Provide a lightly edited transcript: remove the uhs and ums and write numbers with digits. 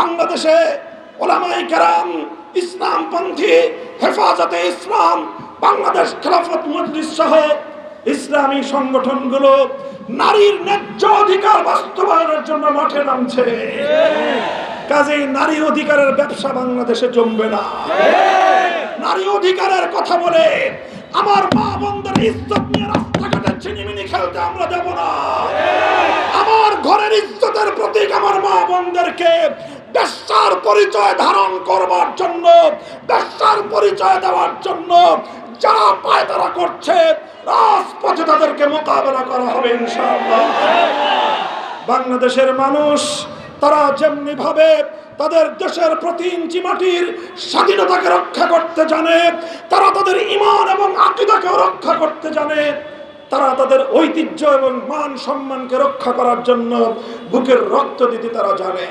বাংলাদেশে ওলামায়ে কেরাম, ইসলামপন্থী, হেফাজতে ইসলাম, বাংলাদেশ খেলাফত মজলিস সহ ইসলামী সংগঠনগুলো নারীর ন্যায্য অধিকার বাস্তবায়নের জন্য মাঠে নামছে। কাজেই নারী অধিকারের ব্যবসা বাংলাদেশে জমবে না। নারী অধিকারের কথা বলে আমার মা বোনদের ইজ্জত নিয়ে রাস্তাঘাটে ছিনিমিনি খেলতে আমরা দেব না। আমার ঘরের ইজ্জতের প্রতীক আমার মা বোনদেরকে বেশ্যার পরিচয় ধারণ করবার জন্য, বেশ্যার পরিচয় দেওয়ার জন্য যারা পায়তারা করছে, রাজপথে তাদেরকে মোকাবেলা করা হবে ইনশাআল্লাহ। বাংলাদেশের মানুষ তারা যেমনি ভাবে তাদের দেশের প্রতি ইঞ্চি মাটির স্বাধীনতাকে রক্ষা করতে জানে, তারা তাদের ঈমান এবং আকীদাকে রক্ষা করতে জানে, তারা তাদের ঐতিহ্য এবং মান সম্মানকে রক্ষা করার জন্য বুকের রক্ত দিতে তারা জানে।